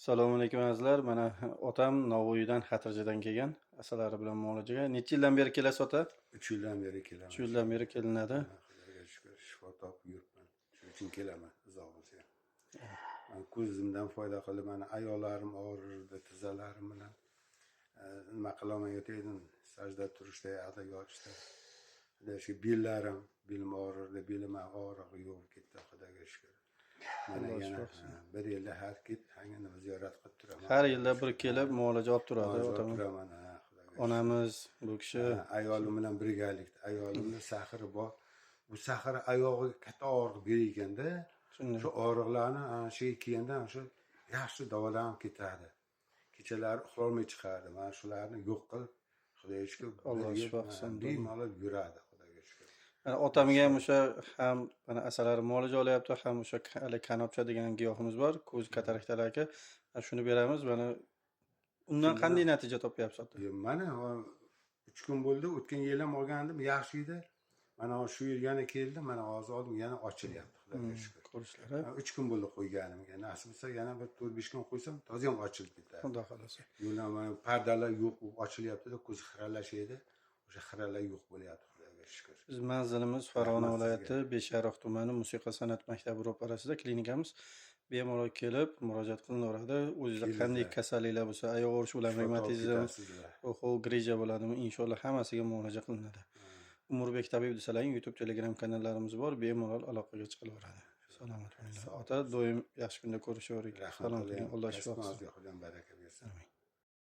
Assalomu alaykum azizlar. Mana otam Navoiydan Xatirchidan kelgan. Asalari bilan muolajaga. Necha yildan beri kelasiz ota? 3 yildan beri kelaman. 3 yildan beri kelinadi. Xudoga shukr, shifo topib yuribman. Shuning uchun kelaman, uzoq bo'lsa ham. Men ko'zimdan foyda qilib, mana ayollarim og'rirdi, tizzalarim bilan. Nima qilaman yo'taydim, sajda turishda, yoqda yotishda. Shu belim og'rirdi, belim og'rig'i yo'q ketdi, xudoga shukr. Mana yana bir yilda har ket, hangini ziyorat qilib turaman. Har yilda bir kelib muolaja olib turadi otam. Onamiz bu kishi ayolim bilan birgalikda. Ayolimning sahri bor. Bu sahri oyog'iga katta og'riq berganda, shu og'riqlarni shu kelganda shu yaxshi davolanib ketadi. Kechalari uxlolmay chiqardi. Mana shularni yo'q qilib, xudoga shukr, Alloh shifo qilsin. bemalol yuradi, xudoga shukr. Mana otamga ham o'sha ham mana asalari muolaja olyapti, ham o'sha kanopcha degan giyohimiz bor, ko'z kataraktalariga. Shuni beramiz. Mana undan qanday natija topyapsiz ota? Mana 3 kun bo'ldi, o'tgan yil ham olgandim, yaxshi edi. Mana shu yil yana keldi, mana hozir oldim, yana ochilyapti, xudoga shukr. Ko'rishlari 3 kun bo'ldi qo'yganimga. Nasib bo'lsa yana bir 4-5 kun qo'ysam, toza ham ochilib ketadi. Xudo xolasa. Yo'ldan mana pardalar yo'q, ochilyapti-da, ko'z xiralashadi. O'sha xiralar yo'q bo'lyapti, xudoga shukr. Biz manzilimiz Farg'ona viloyati Beshariq tumani Musiqa san'at maktabi ro'parasida klinikamiz. Bemalol kelib murojaat qilaveradi. O'zingizda qanday kasalliklar bo'lsa, oyoq og'rish bilan revmatizm, grija bo'ladimi, inshaalloh hammasiga muolaja qilinadi. Umurbek tabib desalarning YouTube, Telegram kanallarimiz bor. Bemalol aloqaga chiqilaveradi. Salomat bo'linglar. Ota, doim yaxshi kunda ko'rishaverik. Rahmat qiling. Alloh shifo qilsin. Xudo baraka bersin.